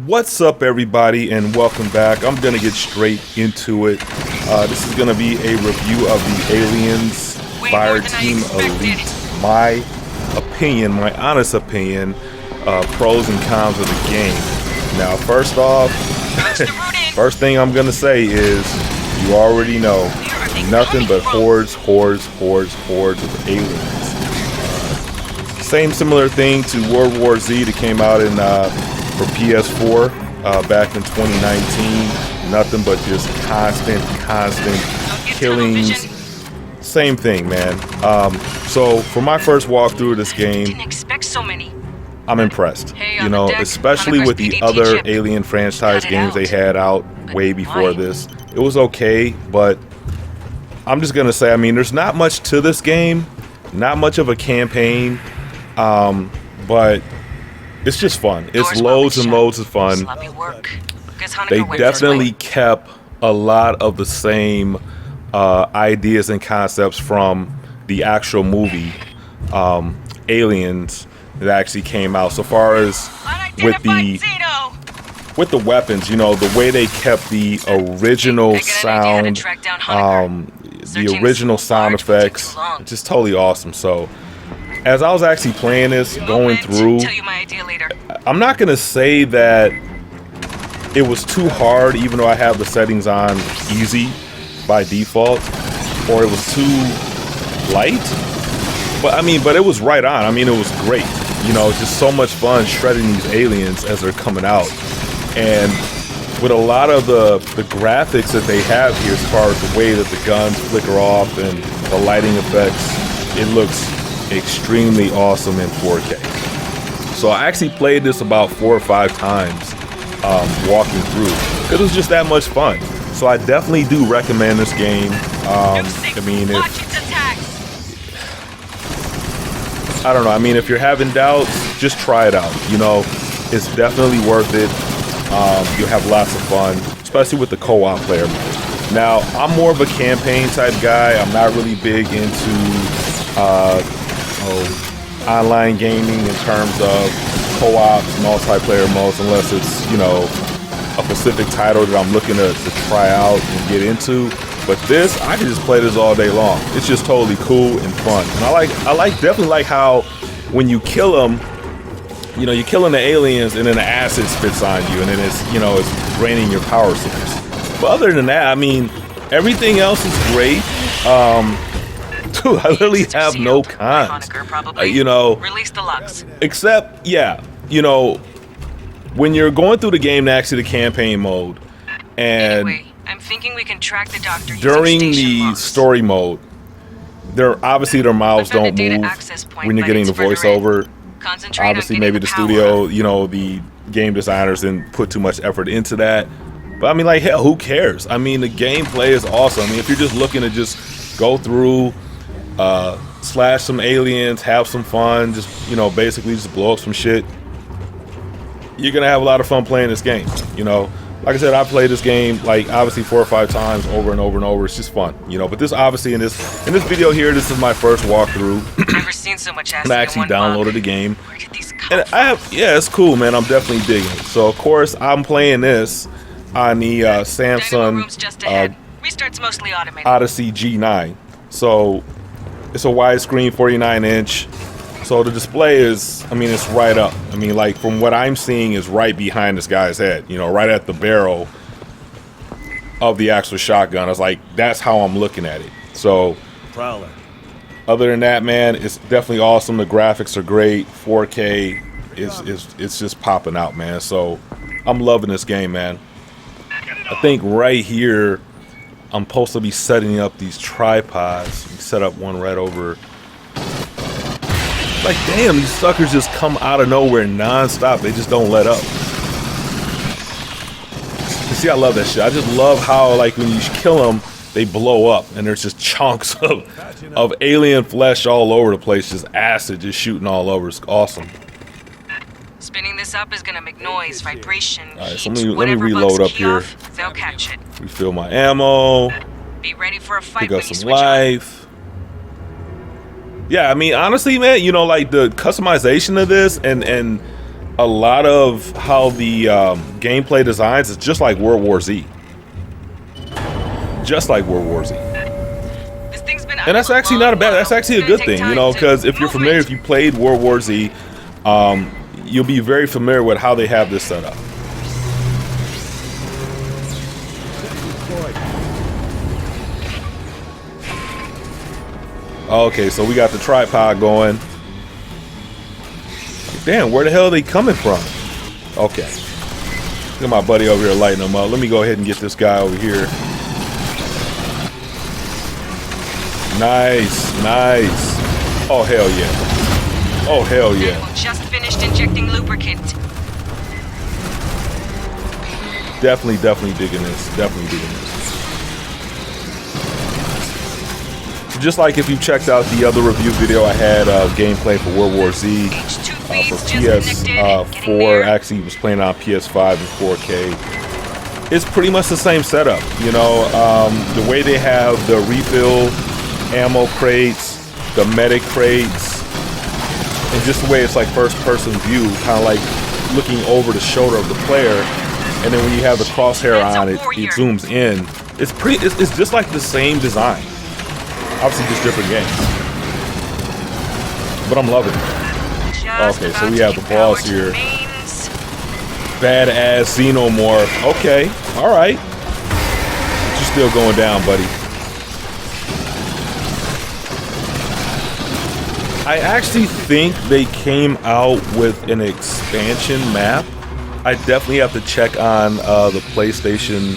What's up, everybody, and welcome back. I'm gonna get straight into it. This is gonna be a review of the Aliens Fireteam Elite. My opinion, my honest opinion, pros and cons of the game. Now, first off, first thing I'm gonna say is, you already know, nothing but hordes of aliens. Same similar thing to World War Z that came out in for PS4 back in 2019. Nothing but just constant killings. Same thing, man. So for my first walkthrough of this game, Didn't expect so many. I'm impressed. Hey, You know, on the deck, especially with the Conquest other chip. Alien franchise Cut it games they out. had out way But before why? this. It was okay, but I'm just gonna say, I mean, there's not much to this game, not much of a campaign, but it's just fun. It's Doors loads and probably loads of fun. Sloppy work. Guess Hanukkah They went this definitely way. kept a lot of the same ideas and concepts from the actual movie Aliens that actually came out. So far as with Unidentified the Xeno! weapons, you know, the way they kept the original I got an idea how to sound, track down Hanukkah. the Searching original so sound large would take effects, too long. it's just totally awesome. So as I was actually playing this, going Moment. through, Tell you my idea later. I'm not gonna say that it was too hard, even though I have the settings on easy by default, or it was too light. But I mean, but it was right on. I mean, it was great. You know, it's just so much fun shredding these aliens as they're coming out. And with a lot of the graphics that they have here, as far as the way that the guns flicker off and the lighting effects, it looks extremely awesome in 4K. So I actually played this about 4 or 5 times walking through. It was just that much fun. So I definitely do recommend this game. I mean, Watch if its attacks! I don't know, I mean, if you're having doubts, just try it out. You know, it's definitely worth it. You'll have lots of fun, especially with the co-op player mode. Now, I'm more of a campaign type guy. I'm not really big into online gaming in terms of co-ops, multiplayer modes, unless it's, you know, a specific title that I'm looking to try out and get into. But this, I can just play this all day long. It's just totally cool and fun. And I definitely like how when you kill them, you know, you're killing the aliens and then the acid spits on you and then it's, you know, it's draining your power source. But other than that, I mean, everything else is great. Dude, I literally have no cons. Hanukkah, probably. You know, Release deluxe. except, yeah, you know, when you're going through the game, actually the campaign mode, and Anyway, I'm thinking we can track the doctor using during station the logs. story mode, their mouths I found a don't data move access point, when you're but getting the it's further in. voiceover. Concentrate on Obviously, getting maybe the power studio, up. you know, the game designers didn't put too much effort into that. But I mean, like, hell, who cares? I mean, the gameplay is awesome. I mean, if you're just looking to just go through, slash some aliens, have some fun, just, you know, basically just blow up some shit, you're gonna have a lot of fun playing this game. You know, like I said, I played this game like obviously 4 or 5 times over and over and over. It's just fun, you know. But this obviously in this video here, this is my first walkthrough. Never seen so much acid And I in actually one downloaded bug. the game. Where did these come And I have, yeah, it's cool, man. I'm definitely digging it. So of course I'm playing this on the Dynamo Samsung room's just ahead. Restart's mostly automated. Odyssey G9. So it's a widescreen 49-inch. So the display is, I mean, it's right up. I mean, like from what I'm seeing is right behind this guy's head, you know, right at the barrel of the actual shotgun. I was like, that's how I'm looking at it. So Prowler. other than that, man, it's definitely awesome. The graphics are great. 4K it's just popping out, man. So I'm loving this game, man. I think right here I'm supposed to be setting up these tripods. Set up one right over. Like, damn, these suckers just come out of nowhere non-stop. They just don't let up. You see, I love that shit. I just love how, like, when you kill them, they blow up, and there's just chunks of alien flesh all over the place, just acid just shooting all over. It's awesome. Spinning this up is gonna make noise, vibration, All right, so heat. let me Whatever reload bugs up key here. off, they'll catch it. Refill my ammo. Be ready for a fight Pick when up you some switch on. life. Yeah, I mean, honestly, man, you know, like the customization of this and a lot of how the gameplay designs is just like World War Z. Just like World War Z. This thing's been And that's actually not a bad, that's actually a good thing, you know, because if you're familiar, if you played World War Z, you'll be very familiar with how they have this set up. Okay, so we got the tripod going. Damn, where the hell are they coming from? Okay. Look at my buddy over here lighting them up. Let me go ahead and get this guy over here. Nice, nice. Oh, hell yeah. Oh, hell yeah. Vehicle just finished injecting lubricant. Definitely digging this. Definitely digging this. Just like if you checked out the other review video I had of gameplay for World War Z for PS4, actually was playing on PS5 in 4K. It's pretty much the same setup, you know. The way they have the refill ammo crates, the medic crates, and just the way it's like first-person view, kind of like looking over the shoulder of the player, and then when you have the crosshair on it, it zooms in. It's just like the same design. Obviously, just different games, but I'm loving it. Okay, so we have the boss here. Badass Xenomorph. Okay, all right. You're still going down, buddy. I actually think they came out with an expansion map. I definitely have to check on the PlayStation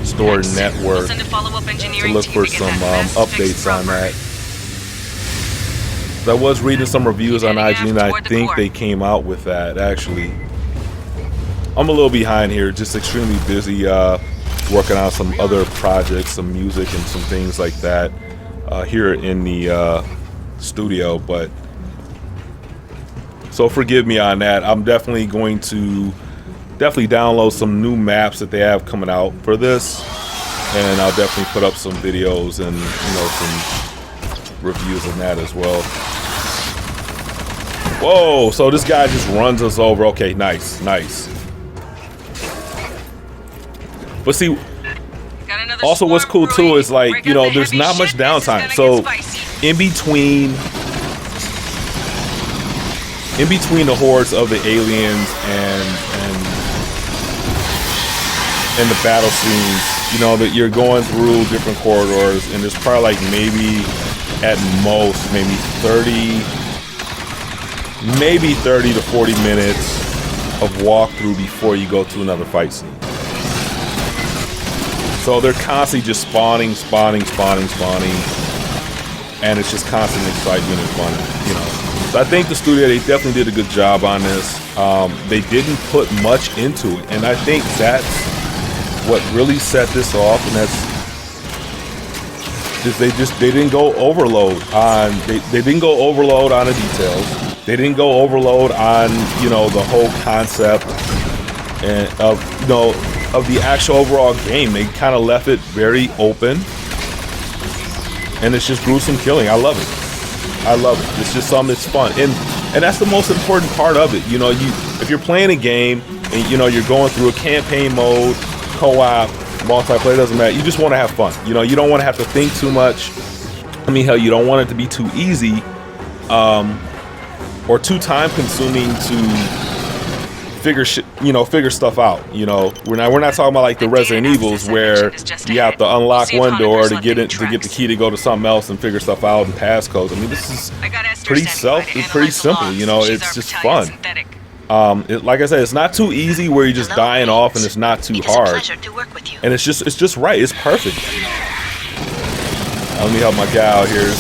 Store network to look for some updates on that. I was reading some reviews on IGN, and I think they came out with that, actually. I'm a little behind here, just extremely busy working on some other projects, some music and some things like that here in the studio, but so forgive me on that. I'm definitely going to download some new maps that they have coming out for this, and I'll definitely put up some videos and, you know, some reviews on that as well. Whoa, so this guy just runs us over. Okay, nice, nice. But see, also what's cool too is, like, you know, there's not much downtime. So in between the hordes of the aliens and the battle scenes, you know, that you're going through different corridors, and there's probably like maybe at most maybe 30 to 40 minutes of walkthrough before you go to another fight scene. So they're constantly just spawning, and it's just constant excitement and fun, you know. So I think the studio, they definitely did a good job on this. They didn't put much into it, and I think that's what really set this off, and that's just they didn't go overload on they didn't go overload on the details. They didn't go overload on, you know, the whole concept and of, you know, of the actual overall game. They kind of left it very open, and it's just gruesome killing. I love it. I love it. It's just something that's fun, and that's the most important part of it. You know, if you're playing a game and, you know, you're going through a campaign mode, co-op, multiplayer, doesn't matter. You just want to have fun. You know, you don't want to have to think too much. I mean, hell, you don't want it to be too easy, or too time consuming to figure stuff out. You know, we're not talking about like the Resident Evils where you have to unlock one door to get the key to go to something else and figure stuff out and passcodes. I mean, this is pretty simple. You know, it's just fun. Like I said, it's not too easy where you're just dying off, and it's not too hard. And it's just right. It's perfect. Let me help my guy out here.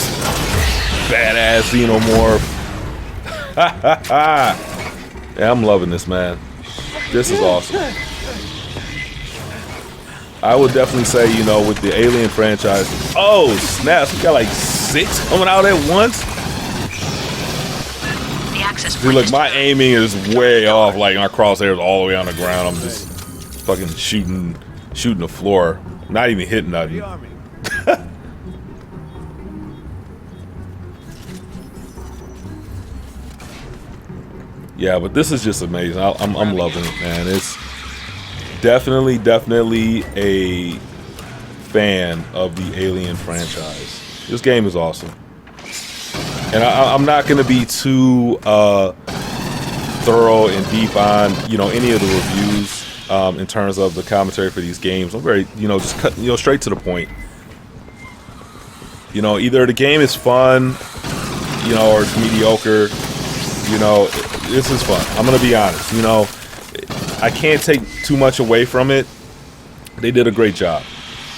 Badass Xenomorph. Yeah, I'm loving this, man. This is awesome. I would definitely say, you know, with the Alien franchise, oh snaps, we got like 6 coming out at once. Dude, look, my aiming is way off. Like, my crosshairs all the way on the ground. I'm just fucking shooting the floor. Not even hitting nothing. Yeah, but this is just amazing. I'm loving it, man. It's definitely a fan of the Alien franchise. This game is awesome. And I'm not going to be too thorough and deep on, any of the reviews in terms of the commentary for these games. I'm very, just cut, straight to the point. Either the game is fun, or it's mediocre. This is fun. I'm going to be honest. I can't take too much away from it. They did a great job.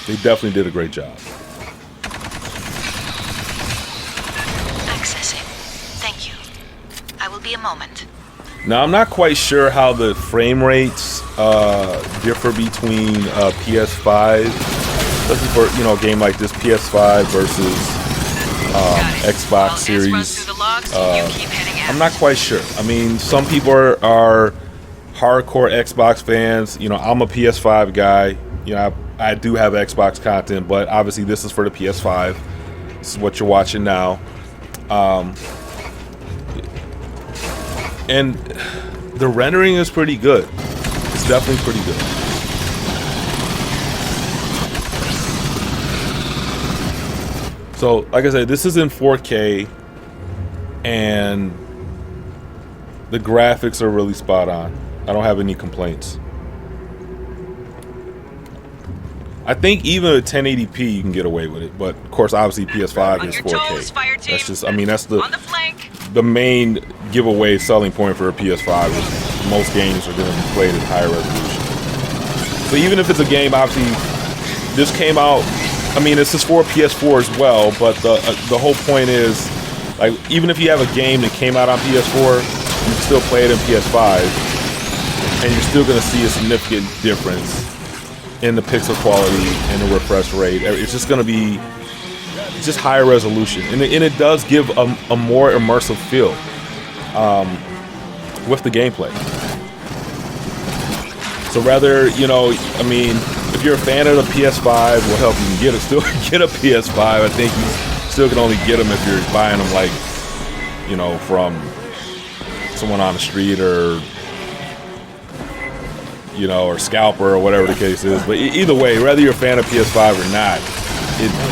They definitely did a great job. Accessing. Thank you. I will be a moment. Now, I'm not quite sure how the frame rates differ between PS5, especially for a game like this, PS5 versus Xbox Series. I'm not quite sure. I mean, some people are hardcore Xbox fans. I'm a PS5 guy. I do have Xbox content, but obviously this is for the PS5. This is what you're watching now. And the rendering is pretty good. It's definitely pretty good. So, like I said, this is in 4K, and the graphics are really spot on. I don't have any complaints. I think even at 1080p you can get away with it, but of course, obviously PS5 is 4K. That's just, that's the main giveaway selling point for a PS5 is most games are going to be played at higher resolution. So even if it's a game, obviously, this came out. This is for PS4 as well, but the whole point is, like, even if you have a game that came out on PS4, you can still play it in PS5, and you're still going to see a significant difference in the pixel quality and the refresh rate. It's just going to be just higher resolution, and it does give a more immersive feel with the gameplay. So rather, if you're a fan of the PS5, we'll help you still get a PS5. I think you still can only get them if you're buying them, like, from someone on the street or or Scalper or whatever the case is. But either way, whether you're a fan of PS5 or not,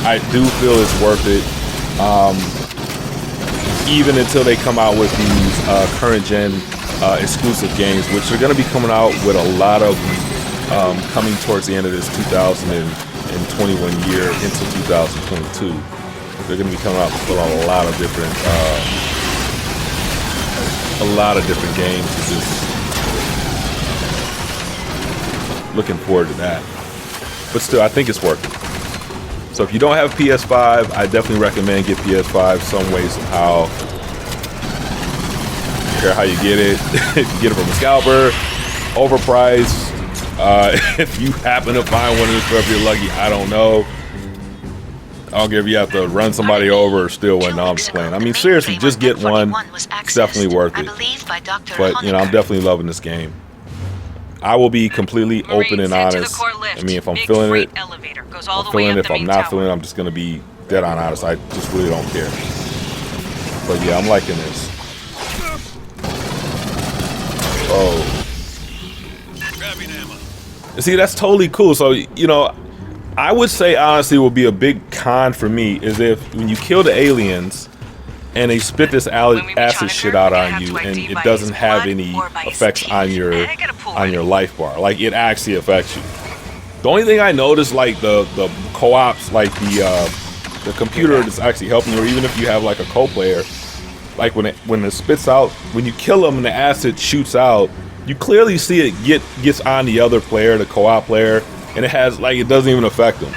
I do feel it's worth it. Even until they come out with these current gen exclusive games, which are going to be coming out with a lot of coming towards the end of this 2021 year into 2022. They're going to be coming out with a lot of different games. Just looking forward to that. But still, I think it's worth it. So if you don't have PS5, I definitely recommend get PS5 some way, somehow. I don't care how you get it. If you get it from a scalper, overpriced. If you happen to find one of this, if you're lucky, I don't know. I don't care if you have to run somebody over or steal one. No, I'm just playing. Seriously, just get one. It's definitely worth it. But, I'm definitely loving this game. I will be completely open and honest. If I'm feeling it, I'm feeling it. If I'm not feeling it, I'm just going to be dead on honest. I just really don't care. But yeah, I'm liking this. Oh. See, that's totally cool. So, I would say, honestly, it would be a big con for me is if when you kill the aliens and they spit this acid shit out on you and it doesn't have any effects on your life bar. Like, it actually affects you. The only thing I noticed, like the co-ops, like the computer that's actually helping you, or even if you have like a co-player, like when it spits out, when you kill them and the acid shoots out, you clearly see it gets on the other player, the co-op player, and it doesn't even affect them.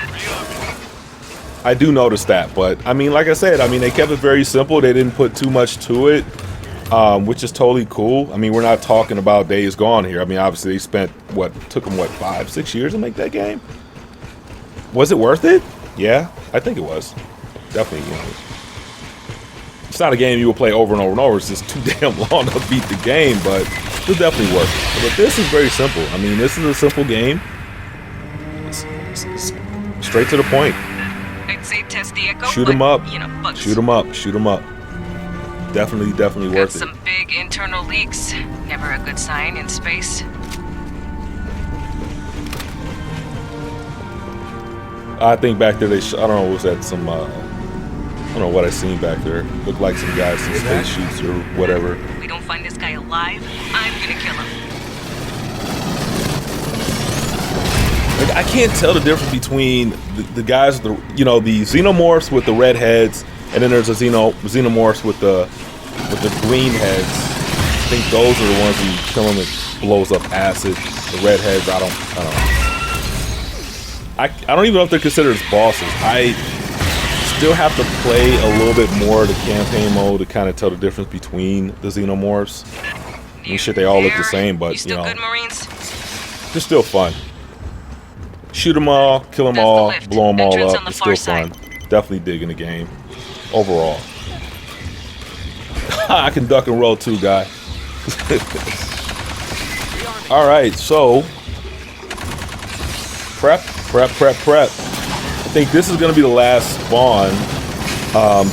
I do notice that, but like I said, they kept it very simple. They didn't put too much to it, which is totally cool. We're not talking about Days Gone here. Obviously they spent took them 5-6 years to make that game. Was it worth it? Yeah, I think it was. Definitely. It's not a game you will play over and over and over. It's just too damn long to beat the game, but it's definitely worth it. But this is very simple. This is a simple game. It's straight to the point. Shoot 'em up. Shoot 'em up. Definitely worth it. Some big Internal leaks. Never a good sign in space. I think back there I don't know, was that some I don't know what I seen back there. Looked like some guys in spacesuits or whatever. If we don't find this guy alive, I'm gonna kill him. Like, I can't tell the difference between the guys, the xenomorphs with the red heads, and then there's a xenomorphs with the green heads. I think those are the ones who kill them. It blows up acid. The red heads, I don't know. I don't even know if they're considered as bosses. I still have to play a little bit more of the campaign mode to kind of tell the difference between the xenomorphs. I mean, shit, they all look the same, but still good, Marines? they're still fun. Shoot them all, kill them all, blow them all up. It's still fun. Definitely digging the game overall. I can duck and roll too, guy. All right, so prep. I think this is going to be the last spawn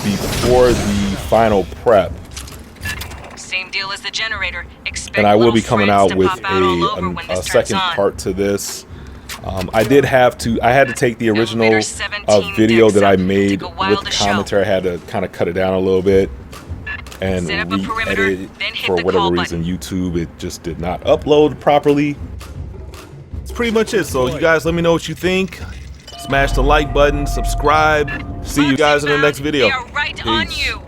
before the final prep. Same deal as the generator. Expect And I will be little coming frames out to with pop out all over when a this second turns on. part to this. I had to take the original Elevator 17 video decks that I up. made Took a while with to show. commentary. I had to kind of cut it down a little bit and Set up a perimeter, re-edit it. then hit For the whatever call reason, YouTube, it just did not upload properly. That's pretty much it. So you guys let me know what you think. Smash the like button, subscribe. See you guys in the next video. They are right on Peace. you.